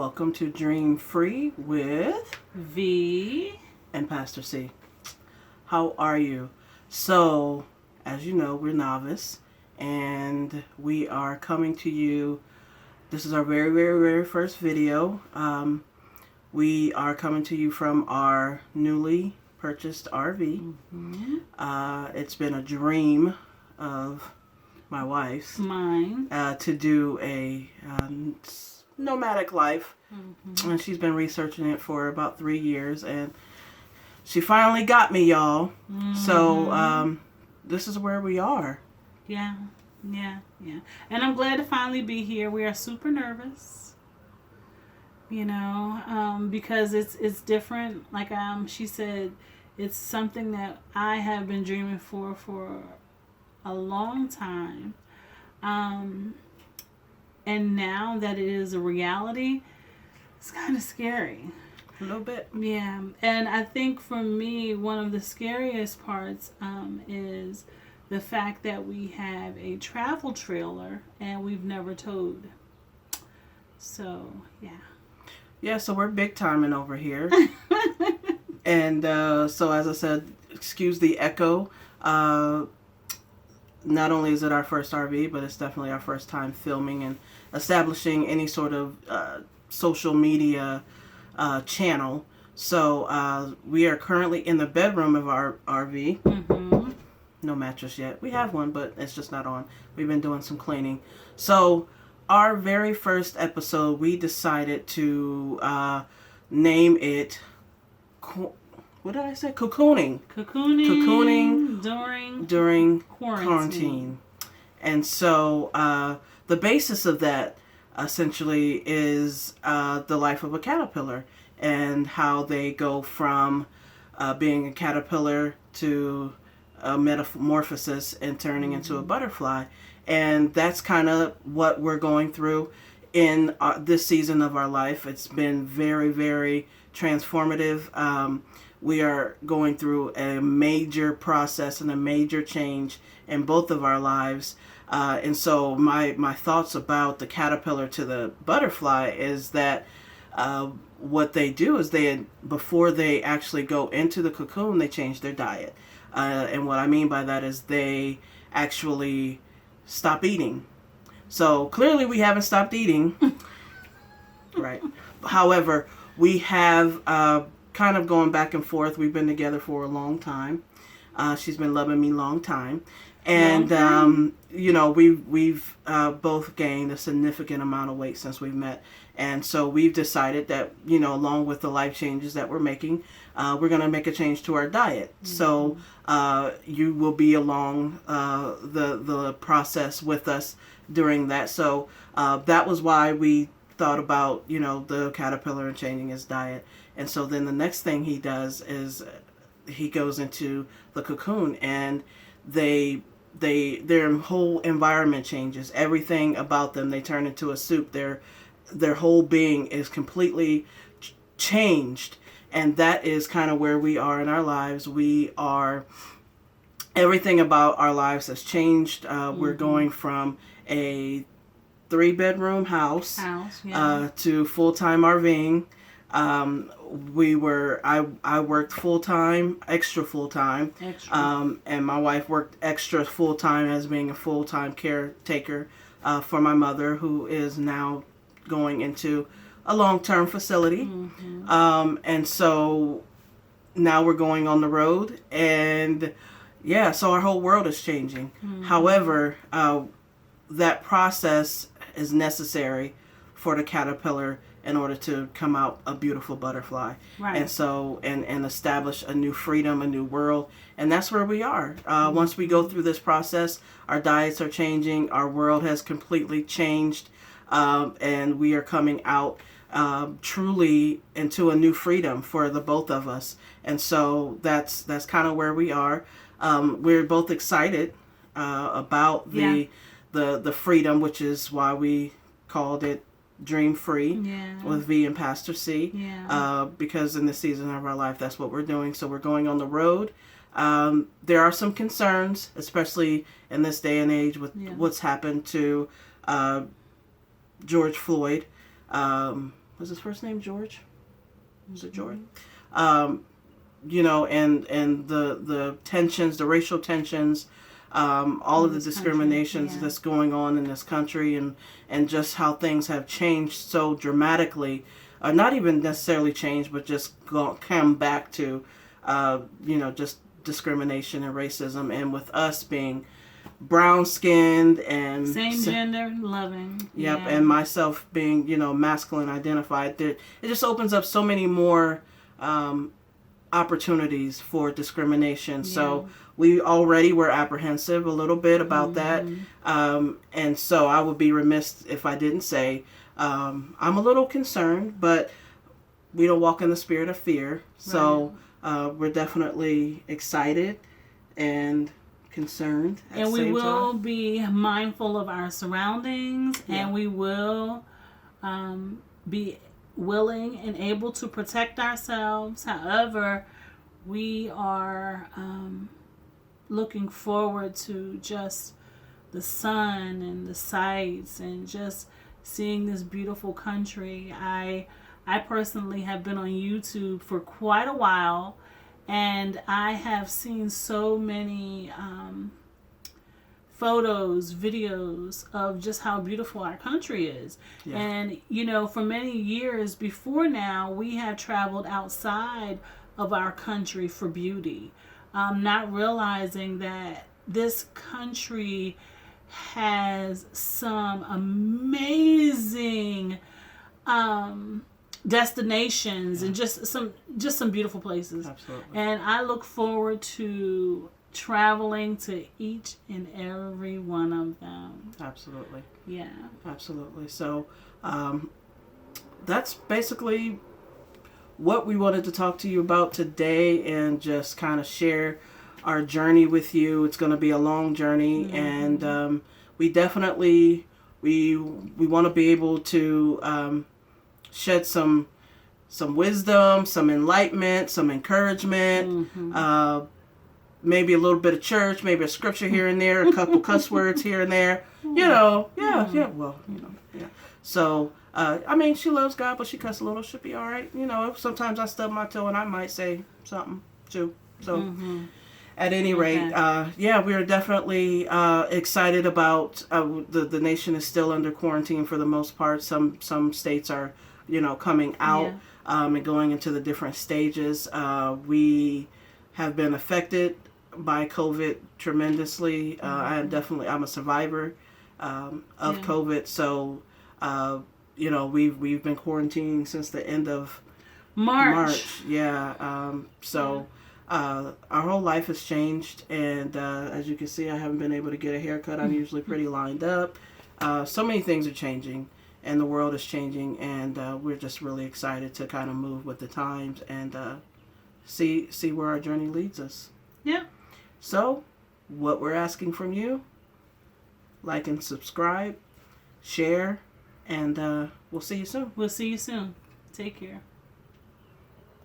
Welcome to Dream Free with V and Pastor C. How are you? So, as you know, we're novice and we are coming to you. This is our very first video. We are coming to you from our newly purchased RV. It's been a dream of my wife's. Mine. To do a nomadic life. And she's been researching it for about 3 years, and she finally got me, y'all. So this is where we are. Yeah. And I'm glad to finally be here. We are super nervous, because it's different. Like she said, it's something that I have been dreaming for a long time. And now that it is a reality, it's kind of scary. A little bit. Yeah. And I think for me, one of the scariest parts is the fact that we have a travel trailer and we've never towed. So, yeah. Yeah, so we're big timing over here. And so as I said, excuse the echo. Not only is it our first RV, but it's definitely our first time filming and establishing any sort of social media channel. So we are currently in the bedroom of our RV. No mattress yet. We have one, but it's just not on. We've been doing some cleaning. So our very first episode, we decided to name it... What did I say? Cocooning. Cocooning during quarantine. And so the basis of that essentially is the life of a caterpillar and how they go from being a caterpillar to a metamorphosis and turning into a butterfly. And that's kind of what we're going through in this season of our life. It's been very transformative. We are going through a major process and a major change in both of our lives. And so my thoughts about the caterpillar to the butterfly is that what they do is before they actually go into the cocoon, they change their diet. And what I mean by that is they actually stop eating. So clearly we haven't stopped eating. Right. However, we have... kind of going back and forth. We've been together for a long time. She's been loving me long time. And, we've both gained a significant amount of weight since we've met. And so we've decided that, along with the life changes that we're making, we're going to make a change to our diet. So you will be along the process with us during that. So that was why we thought about, the caterpillar and changing his diet. And so then the next thing he does is he goes into the cocoon, and their whole environment changes. Everything about them, they turn into a soup. Their whole being is completely changed. And that is kind of where we are in our lives. Everything about our lives has changed. We're going from a 3-bedroom house to full-time RVing. I worked full-time, extra full-time, and my wife worked extra full-time as being a full-time caretaker for my mother, who is now going into a long-term facility. And so now we're going on the road, and so our whole world is changing. However, that process is necessary for the caterpillar in order to come out a beautiful butterfly. Right. And so, and establish a new freedom, a new world. And that's where we are. Once we go through this process, our diets are changing. Our world has completely changed. And we are coming out truly into a new freedom for the both of us. And so that's kind of where we are. We're both excited about the freedom, which is why we called it Dream Free with V and Pastor C. Because in this season of our life, that's what we're doing. So we're going on the road. There are some concerns, especially in this day and age with what's happened to George Floyd. was his first name George? Was it George? Mm-hmm. You know, and the tensions, the racial tensions, all of the discriminations that's going on in this country, and just how things have changed so dramatically, not even necessarily changed, but just come back to, you know, just discrimination and racism, and with us being brown skinned and same gender loving. Yep, yeah. And myself being, you know, masculine identified, it just opens up so many more opportunities for discrimination. Yeah. So we already were apprehensive a little bit about that, and so I would be remiss if I didn't say I'm a little concerned, but we don't walk in the spirit of fear. So we're definitely excited and concerned at and the we same will time. Be mindful of our surroundings, and we will be willing and able to protect ourselves. However, we are looking forward to just the sun and the sights and just seeing this beautiful country. I personally have been on YouTube for quite a while, and I have seen so many photos, videos of just how beautiful our country is. Yeah. And, you know, for many years before now, we have traveled outside of our country for beauty, not realizing that this country has some amazing destinations and just some beautiful places. Absolutely. And I look forward to traveling to each and every one of them. Absolutely. Yeah. Absolutely. So that's basically what we wanted to talk to you about today, and just kind of share our journey with you. It's going to be a long journey, and we definitely we want to be able to shed some wisdom, some enlightenment, some encouragement, maybe a little bit of church, maybe a scripture here and there, a couple cuss words here and there. You know, well, you know, yeah. So, I mean, she loves God, but she cuss a little. Should be all right. You know, sometimes I stub my toe and I might say something too. So, at any rate, we are definitely excited about the nation is still under quarantine for the most part. Some states are, you know, coming out and going into the different stages. We have been affected by COVID tremendously. I'm a survivor of COVID. So, you know, we've been quarantining since the end of March. Yeah. Our whole life has changed, and as you can see, I haven't been able to get a haircut. I'm usually pretty lined up. So many things are changing, and the world is changing, and we're just really excited to kind of move with the times and see where our journey leads us. Yeah. So, what we're asking from you, like and subscribe, share, and we'll see you soon. We'll see you soon. Take care.